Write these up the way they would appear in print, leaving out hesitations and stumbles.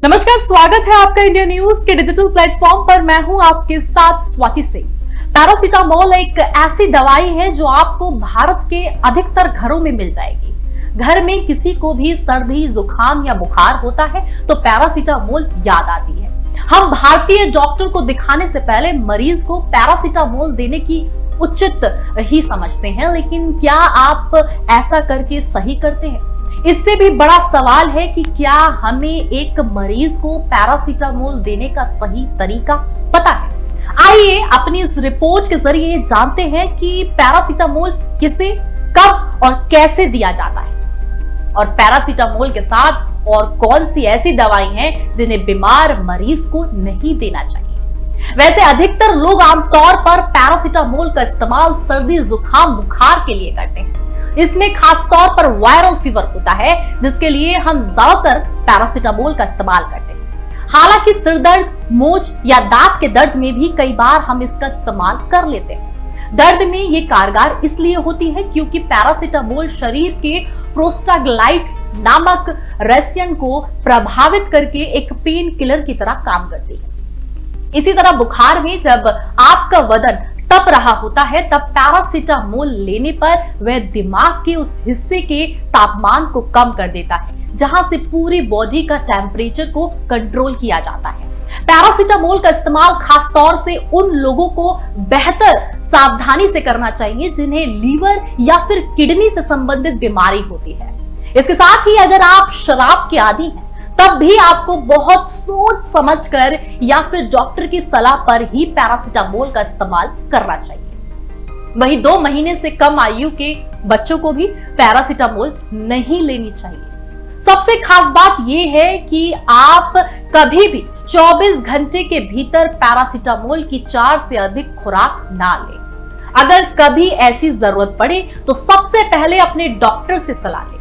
नमस्कार, स्वागत है आपका इंडिया न्यूज के डिजिटल प्लेटफॉर्म पर। मैं हूं आपके साथ स्वाति सिंह। पैरासिटामोल एक ऐसी दवाई है जो आपको भारत के अधिकतर घरों में मिल जाएगी। घर में किसी को भी सर्दी, जुकाम या बुखार होता है तो पैरासिटामोल याद आती है। हम भारतीय डॉक्टर को दिखाने से पहले मरीज को पैरासिटामोल देने की उचित ही समझते हैं, लेकिन क्या आप ऐसा करके सही करते हैं? इससे भी बड़ा सवाल है कि क्या हमें एक मरीज को पैरासिटामोल देने का सही तरीका पता है? आइए अपनी इस रिपोर्ट के जरिए जानते हैं कि पैरासिटामोल किसे, कब और कैसे दिया जाता है, और पैरासिटामोल के साथ और कौन सी ऐसी दवाई हैं जिन्हें बीमार मरीज को नहीं देना चाहिए। वैसे अधिकतर लोग आमतौर पर पैरासिटामोल का इस्तेमाल सर्दी, जुकाम, बुखार के लिए करते हैं। इसमें खास तौर पर वायरल फीवर होता है, जिसके लिए हम ज्यादातर पैरासिटामोल का इस्तेमाल करते हैं। हालांकि सिरदर्द, मोच या दांत के दर्द में भी कई बार हम इसका इस्तेमाल कर लेते हैं। दर्द में ये कारगर इसलिए होती है क्योंकि पैरासिटामोल शरीर के प्रोस्टाग्लैंड्स नामक रसायन को प्रभावित करके एक पेन किलर की तरह काम करती है। इसी तरह बुखार में जब आपका बदन तप रहा होता है, तब पैरासिटामोल लेने पर वह दिमाग के उस हिस्से के तापमान को कम कर देता है जहां से पूरी बॉडी का टेम्परेचर को कंट्रोल किया जाता है। पैरासिटामोल का इस्तेमाल खास तौर से उन लोगों को बेहतर सावधानी से करना चाहिए जिन्हें लीवर या फिर किडनी से संबंधित बीमारी होती है। इसके साथ ही अगर आप शराब के आदी हैं तब भी आपको बहुत सोच समझकर या फिर डॉक्टर की सलाह पर ही पैरासिटामोल का इस्तेमाल करना चाहिए। वहीं 2 महीने से कम आयु के बच्चों को भी पैरासिटामोल नहीं लेनी चाहिए। सबसे खास बात यह है कि आप कभी भी 24 घंटे के भीतर पैरासिटामोल की 4 से अधिक खुराक ना लें। अगर कभी ऐसी जरूरत पड़े तो सबसे पहले अपने डॉक्टर से सलाह लें।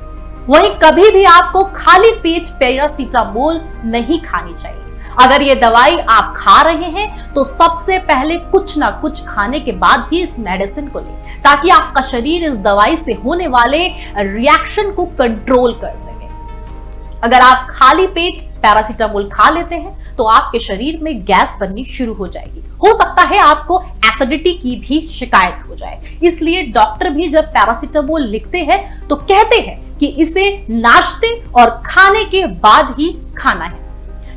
वहीं कभी भी आपको खाली पेट पैरासिटामोल नहीं खानी चाहिए। अगर ये दवाई आप खा रहे हैं तो सबसे पहले कुछ ना कुछ खाने के बाद ही इस मेडिसिन को लें, ताकि आपका शरीर इस दवाई से होने वाले रिएक्शन को कंट्रोल कर सके। अगर आप खाली पेट पैरासिटामोल खा लेते हैं तो आपके शरीर में गैस बननी शुरू हो जाएगी। हो सकता है आपको एसिडिटी की भी शिकायत हो जाए। इसलिए डॉक्टर भी जब पैरासिटामोल लिखते हैं तो कहते हैं कि इसे नाश्ते और खाने के बाद ही खाना है।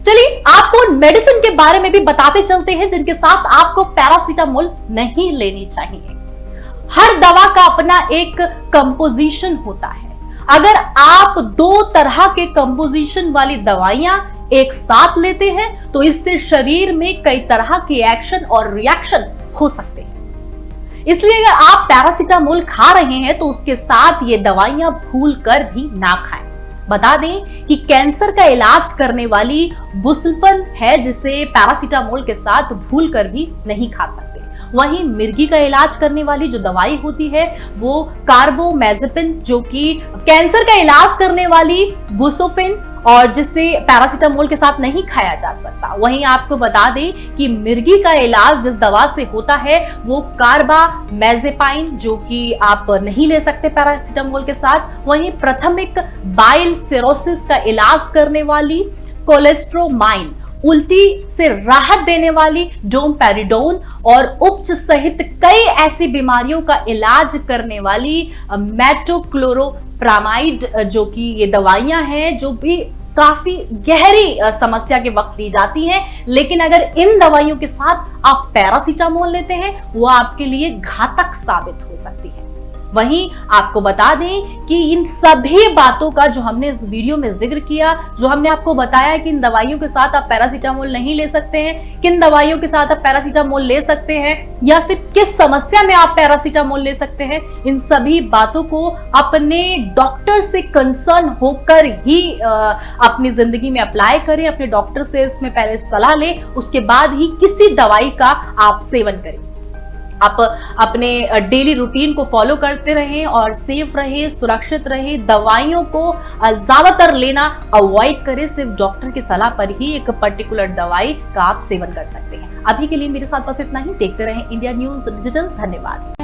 चलिए आपको उन मेडिसिन के बारे में भी बताते चलते हैं जिनके साथ आपको पैरासिटामोल नहीं लेनी चाहिए। हर दवा का अपना एक कंपोजिशन होता है। अगर आप 2 तरह के कंपोजिशन वाली दवाइयां एक साथ लेते हैं तो इससे शरीर में कई तरह के एक्शन और रिएक्शन हो सकते हैं। इसलिए अगर आप पैरासिटामोल खा रहे हैं तो उसके साथ ये दवाइयां भूल कर भी ना खाएं। बता दें कि कैंसर का इलाज करने वाली बुसल्फन है जिसे पैरासिटामोल के साथ भूल कर भी नहीं खा सकते। वहीं मिर्गी का इलाज करने वाली जो दवाई होती है वो कार्बामेज़ेपिन, जो कि कैंसर का इलाज करने वाली बुसोफिन और जिसे पैरासिटामोल के साथ नहीं खाया जा सकता। वहीं आपको बता दें कि मिर्गी का इलाज जिस दवा से होता है वो कार्बामेज़ेपाइन, जो कि आप नहीं ले सकते पैरासिटामोल के साथ। वहीं प्राथमिक बाइल सिरोसिस का इलाज करने वाली कोलेस्ट्रोमाइन, उल्टी से राहत देने वाली डोमपेरिडोन और उपज सहित कई ऐसी बीमारियों का इलाज करने वाली मेटोक्लोरोप्रामाइड, जो कि ये दवाइयां हैं जो भी काफी गहरी समस्या के वक्त ली जाती हैं। लेकिन अगर इन दवाइयों के साथ आप पैरासिटामोल लेते हैं वो आपके लिए घातक साबित हो सकती है। वहीं आपको बता दें कि इन सभी बातों का जो हमने इस वीडियो में जिक्र किया, जो हमने आपको बताया कि इन दवाइयों के साथ आप पैरासिटामोल नहीं ले सकते हैं, किन दवाइयों के साथ आप पैरासिटामोल ले सकते हैं या फिर किस समस्या में आप पैरासिटामोल ले सकते हैं, इन सभी बातों को अपने डॉक्टर से कंसर्न होकर ही अपनी जिंदगी में अप्लाई करें। अपने डॉक्टर से इसमें पहले सलाह लें, उसके बाद ही किसी दवाई का आप सेवन करें। आप अपने डेली रूटीन को फॉलो करते रहें और सेफ रहें, सुरक्षित रहें। दवाइयों को ज्यादातर लेना अवॉइड करें। सिर्फ डॉक्टर की सलाह पर ही एक पर्टिकुलर दवाई का आप सेवन कर सकते हैं। अभी के लिए मेरे साथ बस इतना ही। देखते रहें इंडिया न्यूज डिजिटल। धन्यवाद।